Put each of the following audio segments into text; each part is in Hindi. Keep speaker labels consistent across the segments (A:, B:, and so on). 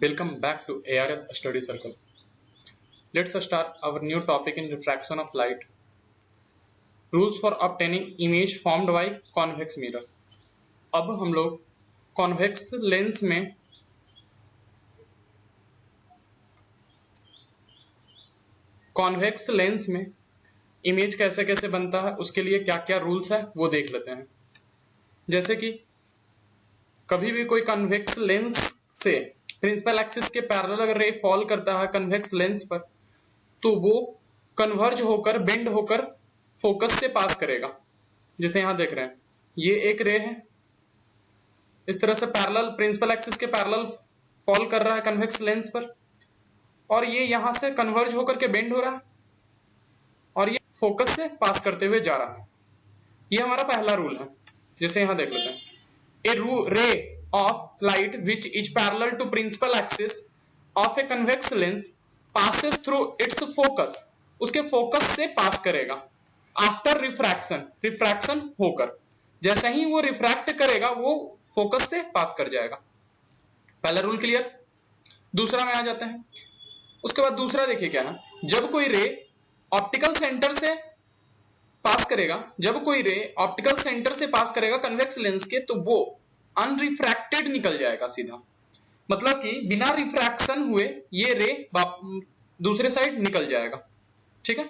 A: Welcome back to ARS Study Circle. Let's start our new topic in refraction of light. Rules for obtaining image formed by convex mirror. अब हम लोग convex लेंस में इमेज कैसे कैसे बनता है, उसके लिए क्या क्या रूल्स है वो देख लेते हैं। जैसे कि कभी भी कोई कन्वेक्स लेंस से प्रिंसिपल एक्सिस के पैरेलल अगर रे फॉल करता है कन्वेक्स लेंस पर, तो वो कन्वर्ज होकर बेंड होकर फोकस से पास करेगा। जैसे यहां देख रहे हैं, ये एक रे है, इस तरह से पैरेलल प्रिंसिपल एक्सिस के पैरेलल फॉल कर रहा है कन्वेक्स लेंस पर, और ये यहां से कन्वर्ज होकर के बेंड हो रहा है और ये फोकस से पास करते हुए जा रहा है। ये हमारा पहला रूल है। जैसे यहां देख लेते हैं, ए रे of light which is parallel to principal axis of a convex lens passes through its focus, उसके फोकस से पास करेगा आफ्टर रिफ्रैक्शन होकर, जैसे ही वो रिफ्रैक्ट करेगा वो फोकस से पास कर जाएगा। पहला रूल क्लियर। दूसरा में आ जाते हैं। उसके बाद दूसरा देखिए क्या है, जब कोई रे ऑप्टिकल सेंटर से पास करेगा कन्वेक्स लेंस के, तो वो अनरिफ्रैक्टेड निकल जाएगा सीधा, मतलब कि बिना रिफ्रैक्शन हुए ये रे दूसरे साइड निकल जाएगा। ठीक है।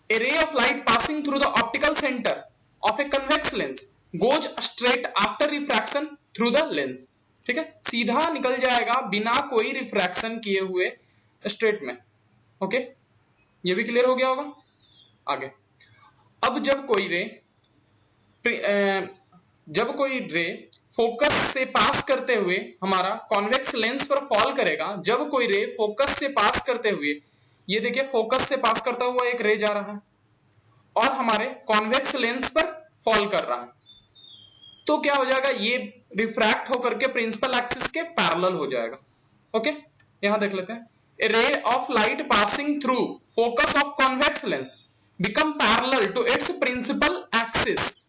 A: A ray of light passing through the optical centre of a convex lens goes straight after refraction through the lens. ठीक है, सीधा निकल जाएगा बिना कोई रिफ्रैक्शन किए हुए स्ट्रेट में। ओके, ये भी क्लियर हो गया होगा। आगे, अब जब कोई रे फोकस से पास करते हुए हमारा कॉन्वेक्स लेंस पर फॉल करेगा, जब कोई रे फोकस से पास करते हुए, ये देखिए फोकस से पास करता हुआ एक रे जा रहा है और हमारे कॉन्वेक्स लेंस पर फॉल कर रहा है, तो क्या हो जाएगा, ये रिफ्रैक्ट होकर के प्रिंसिपल एक्सिस के पैरेलल हो जाएगा। ओके, यहां देख लेते हैं, a ray of light passing through focus of convex lens become parallel to its principal axis,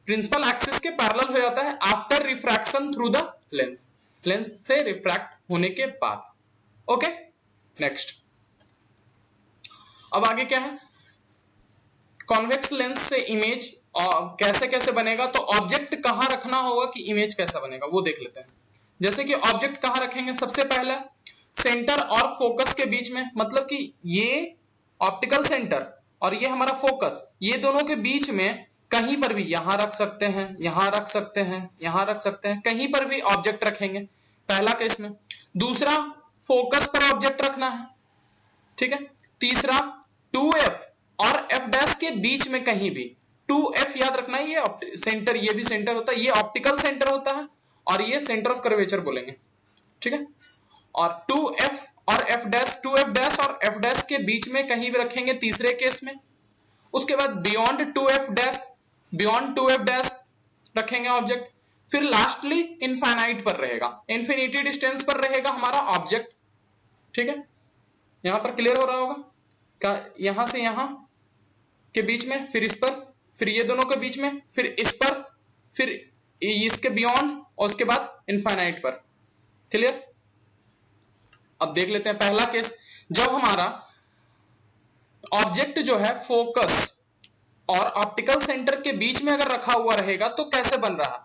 A: principal axis के पैरेलल हो जाता है after refraction through the lens, lens से रिफ्रैक्ट होने के बाद। Okay, next. अब आगे क्या है, कॉन्वेक्स लेंस से इमेज कैसे कैसे बनेगा, तो ऑब्जेक्ट कहां रखना होगा कि इमेज कैसा बनेगा वो देख लेते हैं। जैसे कि ऑब्जेक्ट कहां रखेंगे, सबसे पहले सेंटर और फोकस के बीच में, मतलब कि ये ऑप्टिकल सेंटर और ये हमारा फोकस, ये दोनों के बीच में कहीं पर भी, यहां रख सकते हैं, यहां रख सकते हैं, यहां रख सकते हैं, कहीं पर भी ऑब्जेक्ट रखेंगे, पहला केस में। दूसरा, फोकस पर ऑब्जेक्ट रखना है। ठीक है। तीसरा, 2f और f' के बीच में कहीं भी, 2f याद रखना है, ये सेंटर, ये भी सेंटर होता है, ये ऑप्टिकल सेंटर होता है और ये सेंटर ऑफ कर्वेचर बोलेंगे। ठीक है। और 2f और f', 2f' और f' के बीच में कहीं भी रखेंगे तीसरे केस में। उसके बाद बियॉन्ड 2f' रखेंगे ऑब्जेक्ट। फिर लास्टली इनफाइनाइट पर रहेगा, इंफिनिटी डिस्टेंस पर रहेगा हमारा ऑब्जेक्ट। ठीक है, यहां पर क्लियर हो रहा होगा, यहां से यहां के बीच में, फिर इस पर, फिर ये दोनों के बीच में, फिर इस पर, फिर इसके बियॉन्ड और उसके बाद इनफाइनाइट पर। क्लियर। अब देख लेते हैं पहला केस, जब हमारा ऑब्जेक्ट जो है फोकस और ऑप्टिकल सेंटर के बीच में अगर रखा हुआ रहेगा तो कैसे बन रहा है,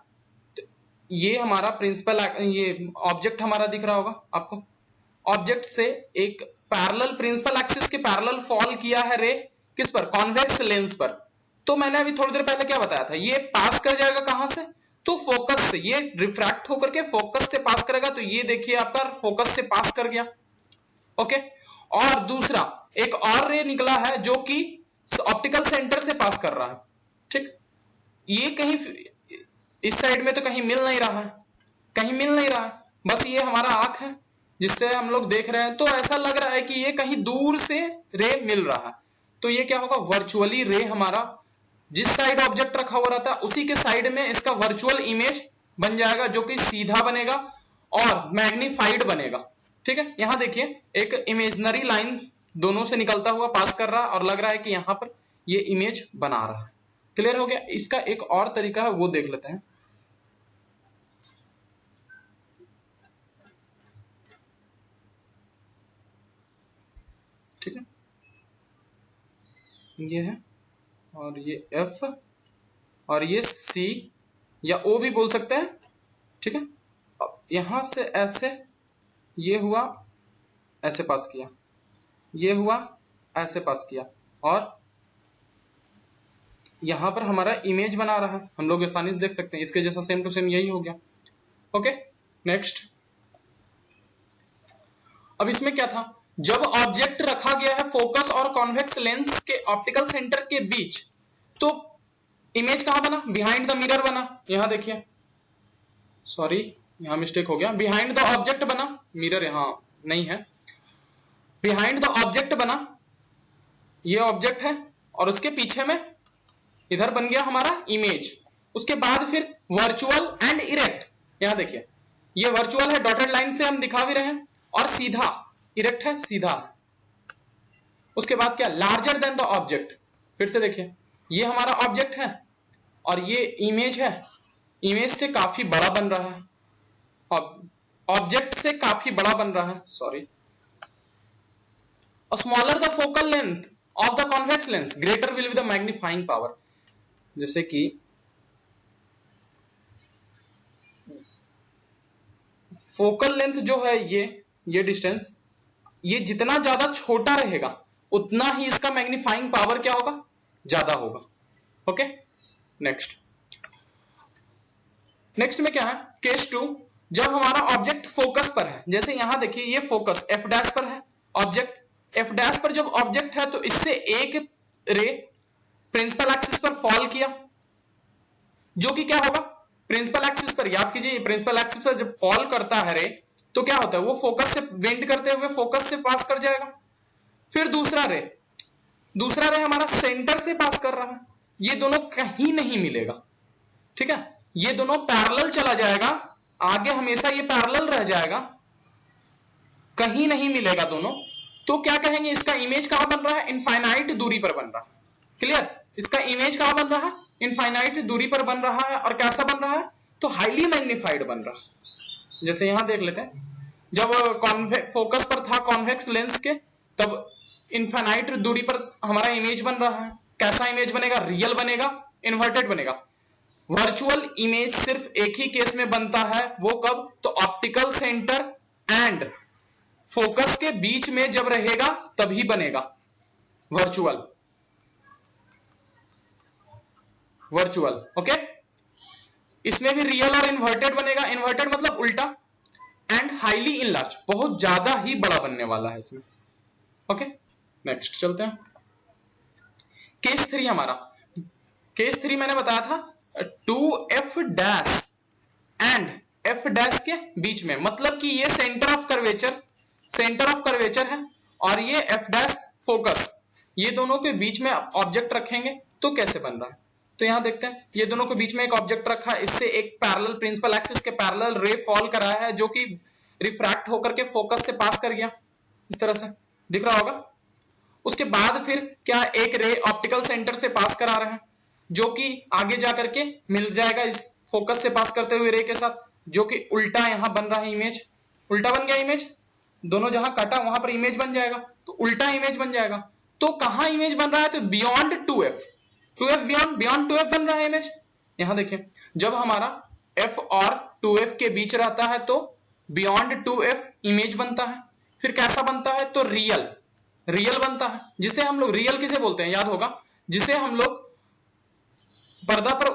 A: तो ये हमारा प्रिंसिपल, ये ऑब्जेक्ट हमारा दिख रहा होगा आपको, ऑब्जेक्ट से एक पैरेलल, प्रिंसिपल एक्सिस के पैरेलल फॉल किया है रे, किस पर, कॉन्वेक्स लेंस पर। तो मैंने अभी थोड़ी देर पहले क्या बताया था, ये पास कर जाएगा कहां से, तो फोकस से, ये रिफ्रैक्ट होकर के फोकस से पास करेगा, तो ये देखिए आपका फोकस से पास कर गया। ओके, और दूसरा एक और रे निकला है जो कि ऑप्टिकल सेंटर से पास कर रहा है। ठीक, ये कहीं इस साइड में तो कहीं मिल नहीं रहा है, कहीं मिल नहीं रहा है, बस ये हमारा आंख है जिससे हम लोग देख रहे हैं, तो ऐसा लग रहा है कि ये कहीं दूर से रे मिल रहा है। तो ये क्या होगा, वर्चुअली रे हमारा जिस साइड ऑब्जेक्ट रखा हुआ रहता है उसी के साइड में इसका वर्चुअल इमेज बन जाएगा, जो कि सीधा बनेगा और मैग्नीफाइड बनेगा। ठीक है, यहां देखिए एक इमेजनरी लाइन दोनों से निकलता हुआ पास कर रहा है और लग रहा है कि यहां पर ये इमेज बना रहा है। क्लियर हो गया। इसका एक और तरीका है वो देख लेते हैं। ये है, और ये F, और ये C या O भी बोल सकते हैं, ठीक है। अब यहां से ऐसे ये हुआ, ऐसे पास किया, ये हुआ, ऐसे पास किया, और यहां पर हमारा इमेज बना रहा है, हम लोग आसानी से देख सकते हैं, इसके जैसा सेम टू सेम यही हो गया। Okay, next. अब इसमें क्या था, जब ऑब्जेक्ट रखा गया है फोकस और कॉन्वेक्स लेंस के ऑप्टिकल सेंटर के बीच, तो इमेज कहां बना, बिहाइंड द मिरर बना। यहां देखिए, सॉरी यहां मिस्टेक हो गया, बिहाइंड द ऑब्जेक्ट बना, मिरर यहां नहीं है, बिहाइंड द ऑब्जेक्ट बना, ये ऑब्जेक्ट है, और उसके पीछे में इधर बन गया हमारा इमेज। उसके बाद फिर वर्चुअल एंड इरेक्ट, यहां देखिए ये वर्चुअल है, डॉटेड लाइन से हम दिखा भी रहे हैं, और सीधा इरेक्ट है, सीधा। उसके बाद क्या, लार्जर देन द ऑब्जेक्ट, फिर से देखिए ये हमारा ऑब्जेक्ट है और ये इमेज है, इमेज से काफी बड़ा बन रहा है, ऑब्जेक्ट से काफी बड़ा बन रहा है, sorry. Smaller the focal length of the convex lens, greater will be the magnifying power. जैसे कि फोकल लेंथ जो है, ये डिस्टेंस, ये जितना ज्यादा छोटा रहेगा उतना ही इसका मैग्नीफाइंग पावर क्या होगा, ज्यादा होगा। Okay, next. नेक्स्ट में क्या है, केस 2, जब हमारा ऑब्जेक्ट फोकस पर है, जैसे यहां देखिए ये फोकस एफ डैश पर है, ऑब्जेक्ट एफ डैश पर जब ऑब्जेक्ट है तो इससे एक रे प्रिंसिपल एक्सिस पर फॉल किया, जो कि क्या होगा, प्रिंसिपल एक्सिस पर, याद कीजिए प्रिंसिपल एक्सिस पर जब फॉल करता है रे, तो क्या होता है, वो फोकस से बेंड करते हुए फोकस से पास कर जाएगा। फिर दूसरा रे हमारा सेंटर से पास कर रहा है, ये दोनों कहीं नहीं मिलेगा, ठीक है, ये दोनों पैरेलल चला जाएगा, आगे हमेशा ये पैरेलल रह जाएगा, कहीं नहीं मिलेगा दोनों। तो क्या कहेंगे, इसका इमेज कहां बन रहा है, इनफाइनाइट दूरी पर बन रहा है। क्लियर, इसका इमेज कहां बन रहा है, इनफाइनाइट दूरी पर बन रहा है, और कैसा बन रहा है, तो हाईली मैग्नीफाइड बन रहा है। जैसे यहां देख लेते हैं, जब फोकस पर था कॉन्वेक्स लेंस के, तब इनफाइनाइट दूरी पर हमारा इमेज बन रहा है। कैसा इमेज बनेगा, रियल बनेगा, इन्वर्टेड बनेगा। वर्चुअल इमेज सिर्फ एक ही केस में बनता है, वो कब, तो ऑप्टिकल सेंटर एंड फोकस के बीच में जब रहेगा तभी बनेगा वर्चुअल। ओके, इसमें भी रियल और इन्वर्टेड बनेगा, इन्वर्टेड मतलब उल्टा, एंड हाईली इनलार्ज, बहुत ज्यादा ही बड़ा बनने वाला है इसमें। ओके, नेक्स्ट चलते हैं। केस 3 हमारा, केस 3 मैंने बताया था 2f dash and f dash के बीच में, मतलब कि ये सेंटर ऑफ कर्वेचर है, और ये f डैश फोकस, ये दोनों के बीच में ऑब्जेक्ट रखेंगे तो कैसे बन रहा है। तो यहां देखते हैं, ये दोनों के बीच में एक ऑब्जेक्ट रखा है, इससे एक पैरेलल प्रिंसिपल एक्सिस के पैरेलल रे फॉल कराया है, जो कि रिफ्रैक्ट होकर के फोकस से पास कर गया, इस तरह से दिख रहा होगा। उसके बाद फिर क्या, एक रे ऑप्टिकल सेंटर से पास करा रहे हैं, जो कि आगे जाकर के मिल जाएगा इस फोकस से पास करते हुए रे के साथ, जो कि उल्टा यहां बन रहा है, इमेज उल्टा बन गया, इमेज दोनों जहां कटा वहां पर इमेज बन जाएगा, तो उल्टा इमेज बन जाएगा। तो कहां इमेज बन रहा है, तो बियॉन्ड 2f बियॉन्ड 2f बन रहा है इमेज। यहां देखिए, जब हमारा f और 2f के बीच रहता है तो बियॉन्ड 2f इमेज बनता है। फिर कैसा बनता है, तो रियल बनता है, जिसे हम लोग, रियल किसे बोलते हैं, याद होगा, जिसे हम लोग पर्दा पर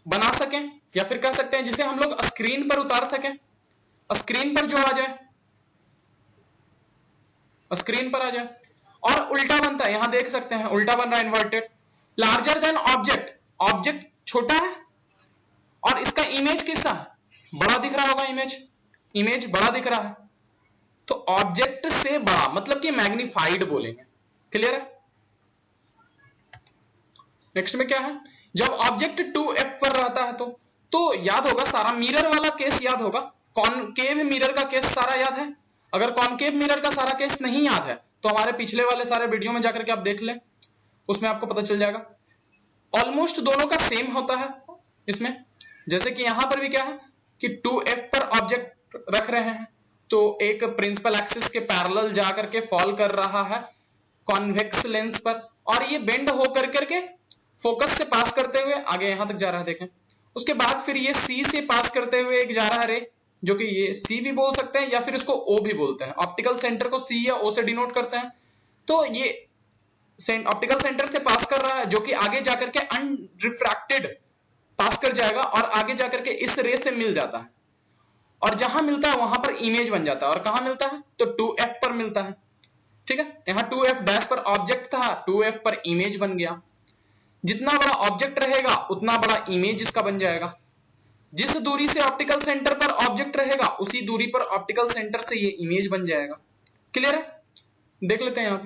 A: बना सकें, या फिर कह सकते हैं जिसे हम लोग स्क्रीन पर उतार सकें, स्क्रीन पर जो आ जाए, स्क्रीन पर आ जाए। और उल्टा बनता है, यहां देख सकते हैं उल्टा बन रहा है, इन्वर्टेड। लार्जर देन ऑब्जेक्ट छोटा है, और इसका इमेज कैसा है, बड़ा दिख रहा होगा, इमेज बड़ा दिख रहा है, तो ऑब्जेक्ट से बड़ा मतलब कि मैग्नीफाइड बोलेंगे। क्लियर है। नेक्स्ट में क्या है, जब ऑब्जेक्ट 2f पर रहता है तो याद होगा सारा मिरर वाला केस याद होगा, कॉनकेव मिरर का केस सारा याद है। अगर कॉनकेव मिरर का सारा केस नहीं याद है तो हमारे पिछले वाले सारे वीडियो में जाकर के आप देख लें, उसमें आपको पता चल जाएगा। ऑलमोस्ट दोनों का सेम होता है इसमें। जैसे कि यहां पर भी क्या है कि 2f पर ऑब्जेक्ट रख रहे हैं, तो एक प्रिंसिपल एक्सिस के पैरेलल जाकर के फॉल कर रहा है कॉन्वेक्स लेंस पर, और ये बेंड हो कर करके फोकस से पास करते हुए आगे यहां तक जा रहा है, देखें। उसके बाद फिर ये सी से पास करते हुए एक जा रहा है रे, जो कि ये सी भी बोल सकते हैं या फिर इसको ओ भी बोलते हैं। ऑप्टिकल सेंटर को सी या ओ से डिनोट करते हैं। तो ये ऑप्टिकल सेंटर से पास कर रहा है, जो कि आगे जाकर के अनरिफ्रैक्टेड पास कर जाएगा और आगे जाकर के इस रे से मिल जाता है, और जहां मिलता है वहां पर इमेज बन जाता है। और कहां मिलता है? तो 2f पर मिलता है, ठीक है। यहां 2f डैश पर ऑब्जेक्ट था, 2f पर इमेज बन गया। जितना बड़ा ऑब्जेक्ट रहेगा उतना बड़ा इमेज इसका बन जाएगा। जिस दूरी से ऑप्टिकल सेंटर पर ऑब्जेक्ट रहेगा उसी दूरी पर ऑप्टिकल सेंटर से ये इमेज बन जाएगा। क्लियर है? देख लेते हैं यहाँ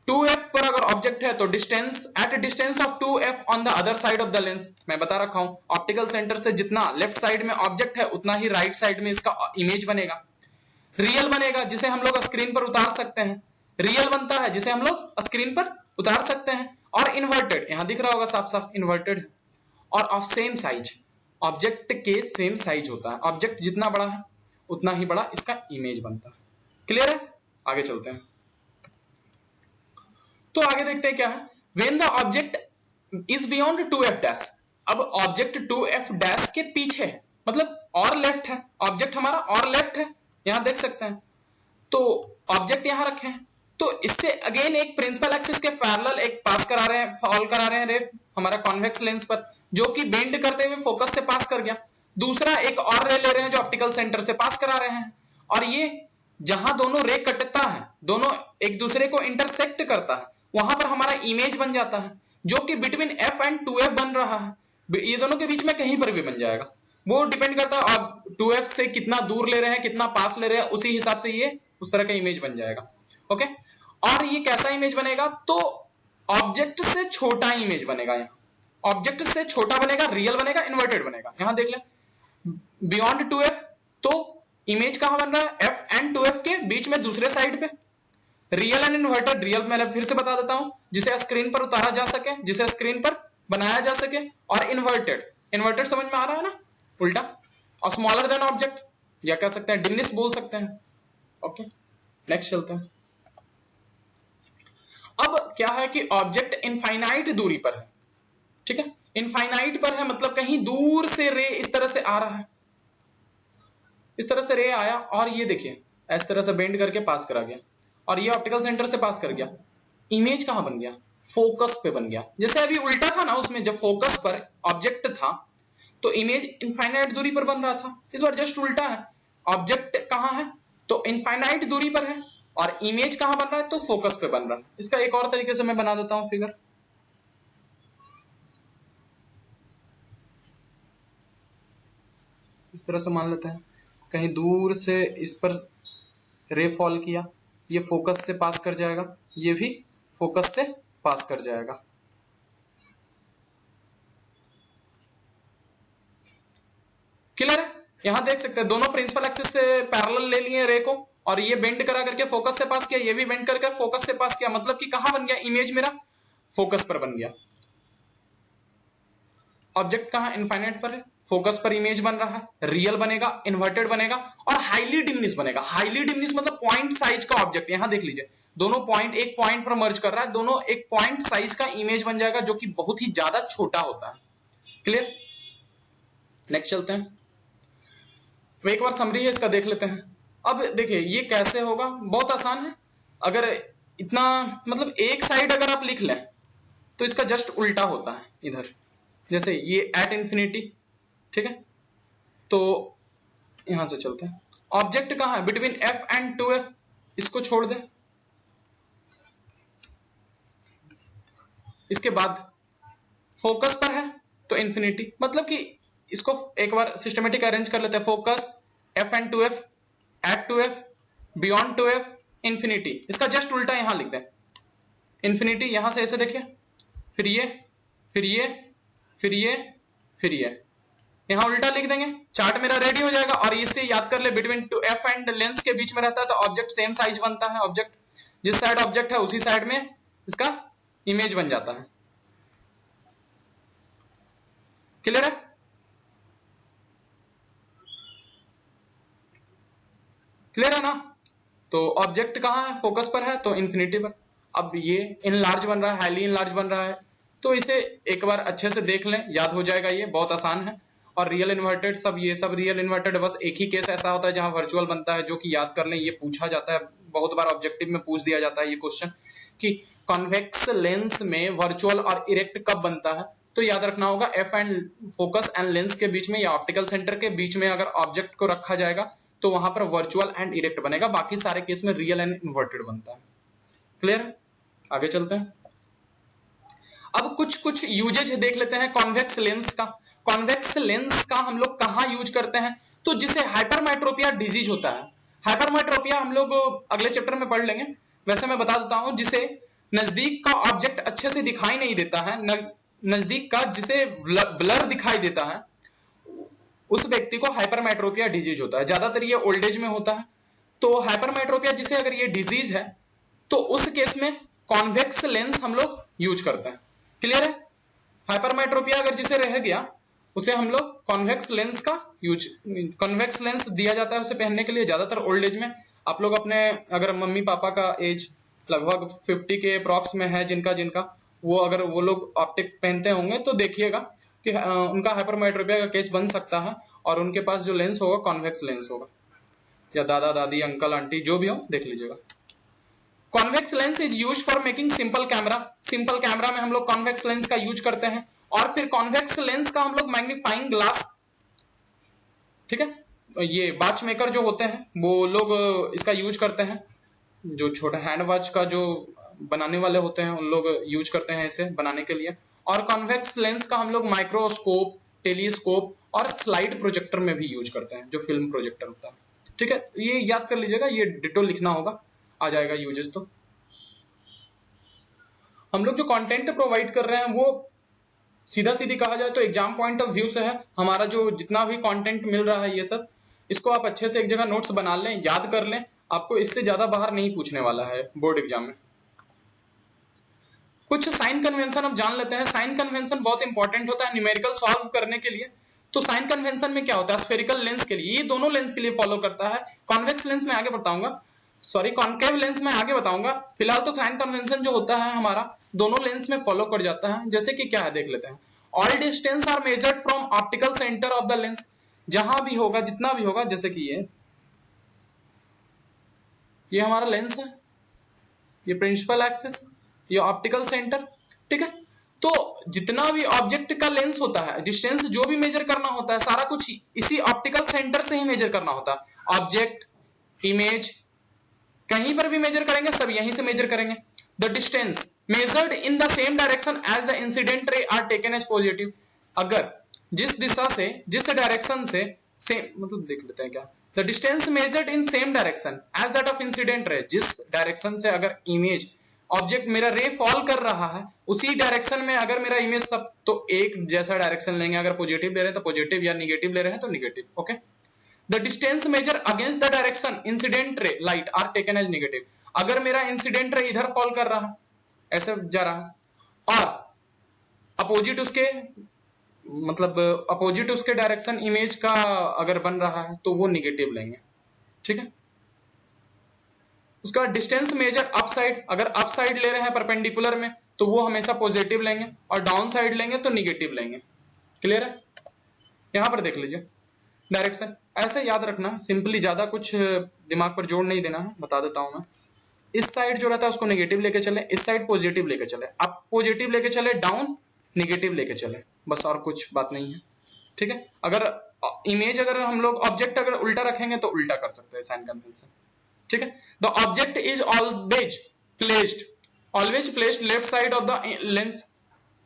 A: 2f पर अगर ऑब्जेक्ट है तो distance at distance of 2f on the other side of the lens, मैं बता रखा हूं ऑप्टिकल सेंटर से जितना लेफ्ट साइड में ऑब्जेक्ट है उतना ही राइट साइड में इसका इमेज बनेगा। रियल बनेगा जिसे हम लोग स्क्रीन पर उतार सकते हैं, रियल बनता है जिसे हम लोग स्क्रीन पर उतार सकते हैं। और इन्वर्टेड, यहां दिख रहा होगा साफ साफ इन्वर्टेड, और ऑफ सेम साइज, ऑब्जेक्ट के सेम साइज होता है। ऑब्जेक्ट जितना बड़ा है उतना ही बड़ा इसका इमेज बनता है। क्लियर है? आगे चलते हैं। तो आगे देखते हैं क्या है। When the object is beyond 2f dash, अब ऑब्जेक्ट 2f डैश के पीछे है, मतलब और लेफ्ट है, ऑब्जेक्ट हमारा और लेफ्ट है, यहां देख सकते हैं। तो ऑब्जेक्ट यहां रखे हैं, तो इससे अगेन एक प्रिंसिपल एक्सिस के पैरेलल एक पास करा रहे हैं, फॉल करा रहे हैं रे हमारा कॉन्वेक्स लेंस पर, जो कि बेंड करते हुए फोकस से पास कर गया। दूसरा एक और रे ले रहे हैं जो ऑप्टिकल सेंटर से पास करा रहे हैं, और ये जहां दोनों रे कटता है, दोनों एक दूसरे को इंटरसेक्ट करता है, वहां पर हमारा इमेज बन जाता है, जो कि बिटवीन f एंड 2f बन रहा है। ये दोनों के बीच में कहीं पर भी बन जाएगा, वो डिपेंड करता है आप 2f से कितना दूर ले रहे हैं, कितना पास ले रहे हैं, उसी हिसाब से ये उस तरह का इमेज बन जाएगा। ओके, और ये कैसा इमेज बनेगा? तो ऑब्जेक्ट से छोटा इमेज बनेगा। यहाँ ऑब्जेक्ट से छोटा बनेगा, रियल बनेगा, इन्वर्टेड बनेगा। यहां देख लें बियॉन्ड 2f, तो इमेज कहां बन रहा है? f एंड 2f के बीच में दूसरे साइड पे। रियल एंड इन्वर्टेड, रियल मैंने फिर से बता देता हूं, जिसे स्क्रीन पर उतारा जा सके, जिसे स्क्रीन पर बनाया जा सके। और इन्वर्टेड, इन्वर्टेड समझ में आ रहा है ना, उल्टा। और स्मॉलर देन ऑब्जेक्ट, या कह सकते हैं डिमिनिश बोल सकते हैं। ओके, नेक्स्ट चलते हैं। अब क्या है कि ऑब्जेक्ट इनफाइनाइट दूरी पर है, ठीक है। इनफाइनाइट पर है मतलब कहीं दूर से रे इस तरह से आ रहा है, इस तरह से रे आया, और ये देखिए इस तरह से बेंड करके पास करा गया, और ये ऑप्टिकल सेंटर से पास कर गया। इमेज कहां बन गया? फोकस पे बन गया। जैसे अभी उल्टा था ना, उसमें जब फोकस पर ऑब्जेक्ट था तो इमेज इनफाइनाइट दूरी पर बन रहा था, इस बार जस्ट उल्टा है। ऑब्जेक्ट कहां है? तो इनफाइनाइट दूरी पर है, और इमेज कहां बन रहा है? तो फोकस पे बन रहा है। इसका एक और तरीके से मैं बना देता हूं फिगर। इस तरह से मान लेते हैं, कहीं दूर से इस पर रे फॉल किया, ये फोकस से पास कर जाएगा, ये भी फोकस से पास कर जाएगा। क्लियर है? यहां देख सकते हैं दोनों प्रिंसिपल एक्सिस से पैरेलल ले लिए रे को, और ये बेंड करा करके फोकस से पास किया, ये भी बेंड करके फोकस से पास किया, मतलब कि कहां बन गया इमेज? मेरा फोकस पर बन गया। ऑब्जेक्ट कहां? इनफाइनाइट पर है, फोकस पर इमेज बन रहा है, रियल बनेगा, इन्वर्टेड बनेगा, और हाईली डिमिनिश बनेगा। हाईली डिमिनिश मतलब पॉइंट साइज का ऑब्जेक्ट। यहां देख लीजिए दोनों पॉइंट एक पॉइंट पर मर्ज कर रहा है, दोनों एक पॉइंट साइज का इमेज बन जाएगा, जो कि बहुत ही ज्यादा छोटा होता है। क्लियर? नेक्स्ट चलते हैं, तो एक बार समरी है इसका देख लेते हैं। अब देखिए ये कैसे होगा, बहुत आसान है। अगर इतना मतलब एक साइड अगर आप लिख लें तो इसका जस्ट उल्टा होता है इधर, जैसे ये एट इंफिनिटी, ठीक है। तो यहां से चलते हैं, ऑब्जेक्ट कहां है? बिटवीन f एंड 2f, इसको छोड़ दें। इसके बाद फोकस पर है तो इंफिनिटी, मतलब कि इसको एक बार सिस्टमेटिक अरेंज कर लेते हैं। Focus, f and 2f, at 2f, beyond 2f, infinity. इसका जस्ट उल्टा यहां लिख दें, इंफिनिटी। यहां से ऐसे देखिए, फिर ये, फिर ये, फिर ये, फिर ये, यहां उल्टा लिख देंगे, चार्ट मेरा रेडी हो जाएगा। और इससे याद कर ले बिटवीन f एंड लेंस के बीच में रहता है तो ऑब्जेक्ट सेम साइज बनता है। ऑब्जेक्ट जिस साइड ऑब्जेक्ट है उसी साइड में इसका इमेज बन जाता है। क्लियर है? क्लियर है ना? तो ऑब्जेक्ट कहां है? फोकस पर है तो इंफिनिटी पर। अब ये इनलार्ज बन रहा है, हाईली इनलार्ज बन रहा है, तो इसे एक बार अच्छे से देख लें, याद हो जाएगा, ये बहुत आसान है। और रियल इन्वर्टेड सब, ये सब रियल इन्वर्टेड, बस एक ही केस ऐसा होता है जहां वर्चुअल बनता है, जो कि याद कर लें, ये पूछा जाता है बहुत बार, ऑब्जेक्टिव में पूछ दिया जाता है ये क्वेश्चन कि कॉन्वेक्स लेंस में वर्चुअल और इरेक्ट कब बनता है। तो याद रखना होगा F and focus and lens के बीच में या ऑप्टिकल सेंटर के बीच में अगर ऑब्जेक्ट को रखा जाएगा तो वहां पर वर्चुअल एंड इरेक्ट बनेगा, बाकी सारे केस में रियल एंड इन्वर्टेड बनता है। क्लियर? आगे चलते हैं। अब कुछ यूजेज देख लेते हैं कॉन्वेक्स लेंस का। कॉन्वेक्स लेंस का हम लोग कहाँ यूज करते हैं? तो जिसे हाइपरमेट्रोपिया डिजीज होता है, हाइपरमेट्रोपिया हम लोग अगले चैप्टर में पढ़ लेंगे, वैसे मैं बता देता हूं, जिसे नजदीक का ऑब्जेक्ट अच्छे से दिखाई नहीं देता है, नजदीक का जिसे ब्लर दिखाई देता है, उस व्यक्ति को हाइपरमेट्रोपिया डिजीज होता है। ज्यादातर ये ओल्ड एज में होता है। तो हाइपरमेट्रोपिया जिसे अगर ये डिजीज है तो उस केस में कॉन्वेक्स लेंस हम लोग यूज करते हैं। क्लियर है? हाइपरमेट्रोपिया अगर जिसे रह गया उसे हम लोग कॉन्वेक्स लेंस का यूज, कॉन्वेक्स लेंस दिया जाता है उसे पहनने के लिए, ज्यादातर ओल्ड एज में। आप लोग अपने अगर मम्मी पापा का एज लगभग 50 के अप्रॉक्स में है जिनका वो अगर वो लोग ऑप्टिक पहनते होंगे तो देखिएगा कि उनका हाइपरमेट्रोपिया का केस बन सकता है और उनके पास जो लेंस होगा कॉन्वेक्स लेंस होगा, या दादा दादी अंकल आंटी जो भी हो देख लीजिएगा। Convex lens is use for making simple camera. Simple camera में हम लोग कॉन्वेक्स लेंस का यूज करते हैं। और फिर कॉन्वेक्स लेंस का हम लोग मैग्नीफाइंग ग्लास, ठीक है, ये वॉच मेकर जो होते हैं वो लोग इसका यूज करते हैं, जो छोटा हैंड वॉच का जो बनाने वाले होते हैं उन लोग यूज करते हैं इसे बनाने के लिए। और कॉन्वेक्स लेंस का हम लोग माइक्रोस्कोप, टेलीस्कोप और स्लाइड प्रोजेक्टर में भी यूज करते हैं, जो फिल्म प्रोजेक्टर होता है। ठीक है, ये याद कर लीजिएगा, ये डिटो लिखना होगा, आ जाएगा यूजेस। तो हम लोग जो कंटेंट प्रोवाइड कर रहे हैं वो सीधा सीधी कहा जाए तो एग्जाम पॉइंट ऑफ व्यू से है। हमारा जो जितना भी कंटेंट मिल रहा है ये सब, इसको आप अच्छे से एक जगह नोट्स बना लें, याद कर लें, आपको इससे ज्यादा बाहर नहीं पूछने वाला है बोर्ड एग्जाम में। कुछ साइन कन्वेंशन अब जान लेते हैं। साइन कन्वेंशन बहुत इंपॉर्टेंट होता है न्यूमेरिकल सॉल्व करने के लिए। तो साइन कन्वेंशन में क्या होता है? स्फेरिकल लेंस के लिए, ये दोनों लेंस के लिए फॉलो करता है। कॉन्वेक्स लेंस में आगे बताऊंगा, सॉरी कॉन्केव लेंस में आगे बताऊंगा। फिलहाल तो साइन कन्वेंशन जो होता है हमारा दोनों लेंस में फॉलो कर जाता है। जैसे कि क्या है देख लेते हैं। All distance are measured from optical centre of the lens. जहां भी होगा, जितना भी होगा, जैसे कि ये हमारा लेंस है, ये प्रिंसिपल एक्सिस, ये ऑप्टिकल सेंटर, ठीक है। तो जितना भी ऑब्जेक्ट का लेंस होता है, डिस्टेंस जो भी मेजर करना होता है, सारा कुछ इसी ऑप्टिकल सेंटर से ही मेजर करना होता है। ऑब्जेक्ट, इमेज, कहीं पर भी मेजर करेंगे सब यहीं से मेजर करेंगे। The distance measured in the same direction as the incident ray are taken as positive. अगर जिस दिशा से, जिस डायरेक्शन से सेम, मतलब देख लेते हैं क्या, the distance measured in same direction as that of incident ray, जिस डायरेक्शन से अगर इमेज ऑब्जेक्ट मेरा रे फॉल कर रहा है उसी डायरेक्शन में अगर मेरा इमेज सब, तो एक जैसा डायरेक्शन लेंगे। अगर पॉजिटिव ले रहे हैं तो पॉजिटिव, या निगेटिव ले रहे हैं तो negative. Okay, the distance measure against the direction incident ray light are taken as negative. अगर मेरा इंसिडेंट रे इधर फॉल कर रहा है, ऐसे जा रहा है, और अपोजिट उसके, मतलब अपोजिट उसके डायरेक्शन इमेज का अगर बन रहा है तो वो निगेटिव लेंगे, ठीक है। उसका डिस्टेंस मेजर अप साइड, अगर अप साइड ले रहे हैं परपेंडिकुलर में तो वो हमेशा पॉजिटिव लेंगे, और डाउन साइड लेंगे तो निगेटिव लेंगे। क्लियर है? यहां पर देख लीजिए डायरेक्शन, ऐसे याद रखना सिंपली, ज्यादा कुछ दिमाग पर जोर नहीं देना है, बता देता हूं मैं। इस साइड जो रहता है उसको नेगेटिव लेके चले, इस साइड पॉजिटिव लेके चले, आप पॉजिटिव लेके चले, डाउन नेगेटिव लेके चले, बस और कुछ बात नहीं है, ठीक है। अगर इमेज, अगर हम लोग ऑब्जेक्ट अगर उल्टा रखेंगे तो उल्टा कर सकते हैं साइन कन्वेंशन, ठीक है। The object is always placed left side of the lens.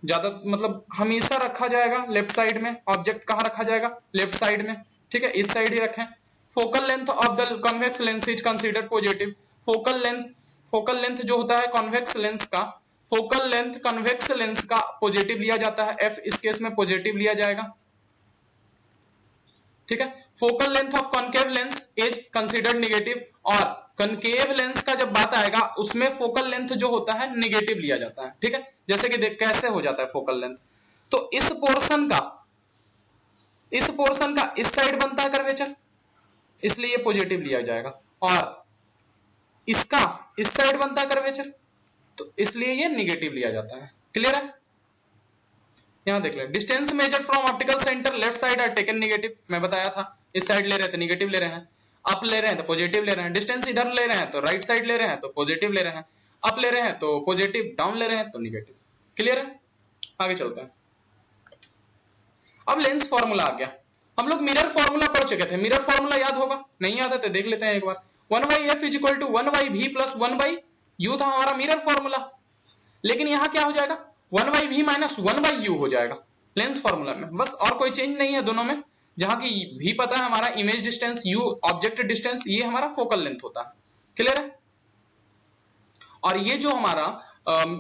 A: ज्यादा मतलब हमेशा रखा जाएगा लेफ्ट साइड में। ऑब्जेक्ट कहां रखा जाएगा? लेफ्ट साइड में, ठीक है, इस साइड ही रखें। Focal length of the convex lens is considered positive. Focal length जो होता है कॉन्वेक्स लेंस का, फोकल लेंथ कॉन्वेक्स लेंस का पॉजिटिव लिया जाता है, एफ इस केस में पॉजिटिव लिया जाएगा, ठीक है। Focal length of concave lens is considered negative, और कॉन्केव लेंस का जब बात आएगा उसमें फोकल लेंथ जो होता है नेगेटिव लिया जाता है, ठीक है। जैसे कि देख कैसे हो जाता है फोकल लेंथ, तो इस पोर्शन का इस साइड बनता है कर्वेचर, इसलिए पॉजिटिव लिया जाएगा, और इसका इस साइड बनता है कर्वेचर, तो इसलिए ये निगेटिव लिया जाता है। क्लियर है? यहां देख ले, distance measure from optical centre left side are taken negative, मैं बताया था इस साइड ले रहे थे निगेटिव ले रहे हैं, अप ले रहे हैं तो पॉजिटिव ले रहे हैं, डिस्टेंस इधर ले रहे हैं तो राइट साइड ले रहे हैं तो पॉजिटिव ले रहे हैं, अप ले रहे हैं तो पॉजिटिव, डाउन ले रहे हैं तो निगेटिव। क्लियर है? आगे चलते हैं। अब लेंस फॉर्मूला आ गया। हम लोग मिरर फॉर्मूला पढ़ चुके थे, मिरर फॉर्मूला याद होगा? नहीं याद है तो देख लेते हैं एक बार। 1/f = 1/v + 1/u था हमारा मिरर फॉर्मूला, लेकिन यहां क्या हो जाएगा 1/v - 1/u हो जाएगा लेंस फॉर्मूला में, बस और कोई चेंज नहीं है दोनों में। जहां की v पता है हमारा image distance, u object distance, ये हमारा फोकल लेंथ होता है। क्लियर है? और ये जो हमारा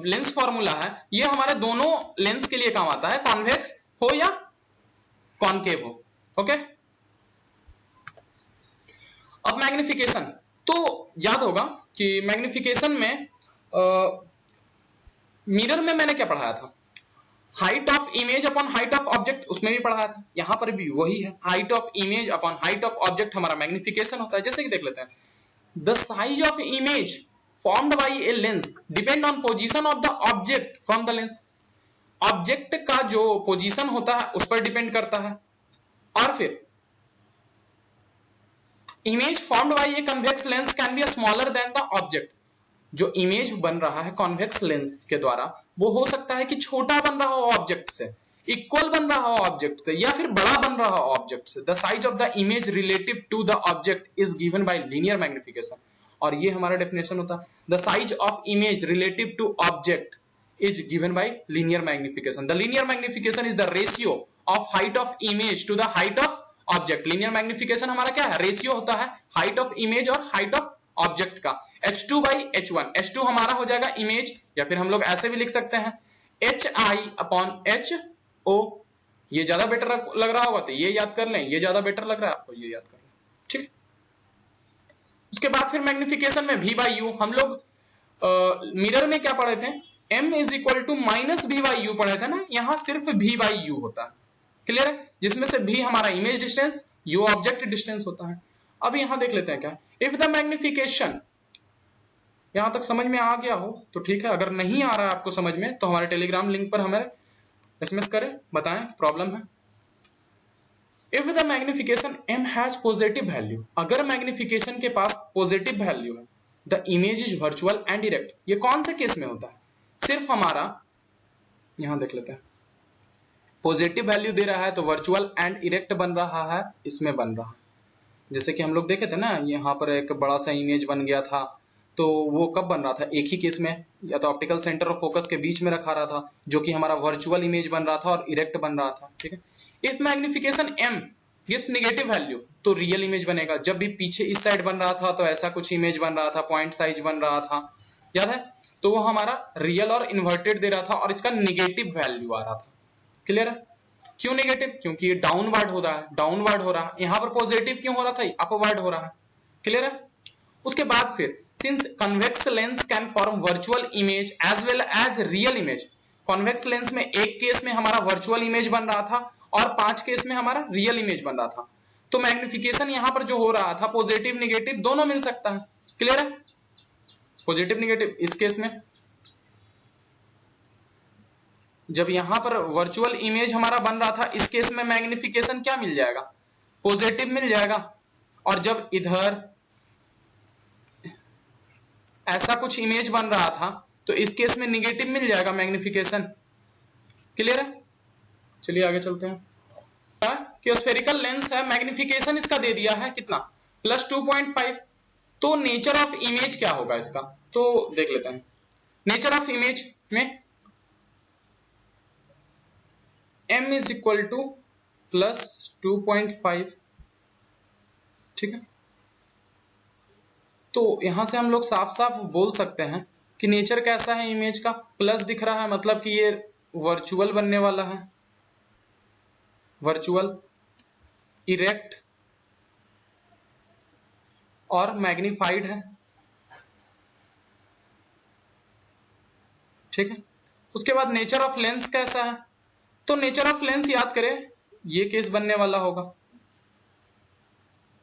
A: लेंस फॉर्मूला है ये हमारे दोनों लेंस के लिए काम आता है, कॉन्वेक्स हो या कॉनकेव हो। ओके, अब मैग्निफिकेशन, तो याद होगा कि मैग्निफिकेशन में मिरर में मैंने क्या पढ़ाया था, height of image upon height of object, उसमें भी पढ़ाया था, यहां पर भी वही है, height of image upon height of object हमारा मैग्निफिकेशन होता है। जैसे कि देख लेते हैं, the size of image formed by a lens depend on position of the object from the lens, object का जो पोजीशन होता है उस पर डिपेंड करता है। और फिर image formed by A convex lens can be smaller than the object, जो इमेज बन रहा है कॉन्वेक्स लेंस के द्वारा वो हो सकता है कि छोटा बन रहा हो ऑब्जेक्ट से, इक्वल बन रहा हो ऑब्जेक्ट से, या फिर बड़ा बन रहा हो ऑब्जेक्ट से। The size of the image relative to the object is given by linear magnification, और ये हमारा डेफिनेशन होता है, the size of image relative to object is given by linear magnification. The linear magnification is the ratio of height of image to the height of object. linear magnification हमारा क्या है, रेशियो होता है height of image और height of object का, h2 by h1। h2 हमारा हो जाएगा इमेज, या फिर हम लोग ऐसे भी लिख सकते हैं hi/ho। ये ज्यादा बेटर लग रहा होगा तो ये याद कर लें, ये ज्यादा बेटर लग रहा है आपको ये याद कर लें, ठीक। उसके बाद फिर मैग्निफिकेशन में v/u, हम लोग मिरर में क्या पढ़े थे, m = -v/u पढ़े थे ना, यहां सिर्फ v/u होता है। क्लियर है? जिसमें से v हमारा image distance, u object distance होता है। अब यहां देख लेते हैं क्या, इफ द मैग्निफिकेशन, यहां तक समझ में आ गया हो तो ठीक है, अगर नहीं आ रहा है आपको समझ में तो हमारे टेलीग्राम लिंक पर हमें एसएमएस करें, बताएं प्रॉब्लम है। If the magnification m has positive value, अगर मैग्निफिकेशन के पास पॉजिटिव वैल्यू है, the image is virtual and direct. ये कौन से केस में होता है, सिर्फ हमारा, यहां देख लेते हैं, पॉजिटिव वैल्यू दे रहा है तो वर्चुअल एंड इरेक्ट बन रहा है, इसमें बन रहा है। जैसे कि हम लोग देखे थे ना, यहाँ पर एक बड़ा सा इमेज बन गया था, तो वो कब बन रहा था, एक ही केस में, या तो ऑप्टिकल सेंटर और फोकस के बीच में रखा रहा था, जो कि हमारा वर्चुअल इमेज बन रहा था और इरेक्ट बन रहा था। ठीक है, if magnification m gives negative value तो रियल इमेज बनेगा। जब भी पीछे इस साइड बन रहा था तो ऐसा कुछ इमेज बन रहा था, पॉइंट साइज बन रहा था, याद है, तो वो हमारा रियल और इन्वर्टेड दे रहा था और इसका निगेटिव वैल्यू आ रहा था। क्लियर है? क्यों निगेटिव, क्योंकि ये डाउनवर्ड हो रहा है, डाउनवर्ड हो रहा है। यहाँ पर पॉजिटिव क्यों हो रहा था, अपवर्ड हो रहा है। क्लियर है? उसके बाद फिर since convex lens can form virtual image as well as real image, convex lens में एक केस में हमारा वर्चुअल इमेज बन रहा था और 5 केस में हमारा रियल इमेज बन रहा था, तो मैग्निफिकेशन यहाँ पर जो हो रहा था पॉजिटिव निगेटिव दोनों मिल सकता है। क्लियर है? पॉजिटिव निगेटिव इस केस में, जब यहां पर वर्चुअल इमेज हमारा बन रहा था इस केस में मैग्निफिकेशन क्या मिल जाएगा, पॉजिटिव मिल जाएगा, और जब इधर ऐसा कुछ इमेज बन रहा था तो इस केस में निगेटिव मिल जाएगा मैग्निफिकेशन। क्लियर है? चलिए आगे चलते हैं। कि स्फेरिकल लेंस है, मैग्निफिकेशन इसका दे दिया है कितना, +2.5, तो नेचर ऑफ इमेज क्या होगा इसका, तो देख लेते हैं। नेचर ऑफ इमेज में m = +2.5, ठीक है, तो यहां से हम लोग साफ साफ बोल सकते हैं कि नेचर कैसा है इमेज का, प्लस दिख रहा है, मतलब कि ये वर्चुअल बनने वाला है, वर्चुअल, इरेक्ट और मैग्निफाइड है। ठीक है, उसके बाद नेचर ऑफ लेंस कैसा है, तो नेचर ऑफ लेंस याद करें, ये केस बनने वाला होगा,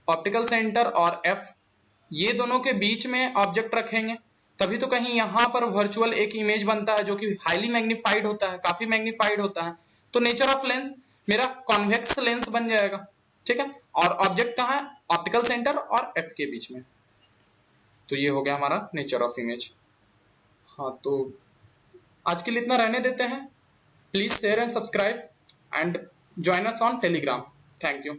A: ऑप्टिकल सेंटर और f ये दोनों के बीच में ऑब्जेक्ट रखेंगे तभी तो कहीं यहाँ पर वर्चुअल एक इमेज बनता है जो कि हाईली मैग्नीफाइड होता है, काफी मैग्नीफाइड होता है। तो नेचर ऑफ लेंस मेरा कॉन्वेक्स लेंस बन जाएगा, ठीक है। और ऑब्जेक्ट कहाँ है, ऑप्टिकल सेंटर और एफ के बीच में। तो ये हो गया हमारा नेचर ऑफ इमेज। हाँ, तो आज के लिए इतना रहने देते हैं। Please share and subscribe and join us on Telegram. Thank you.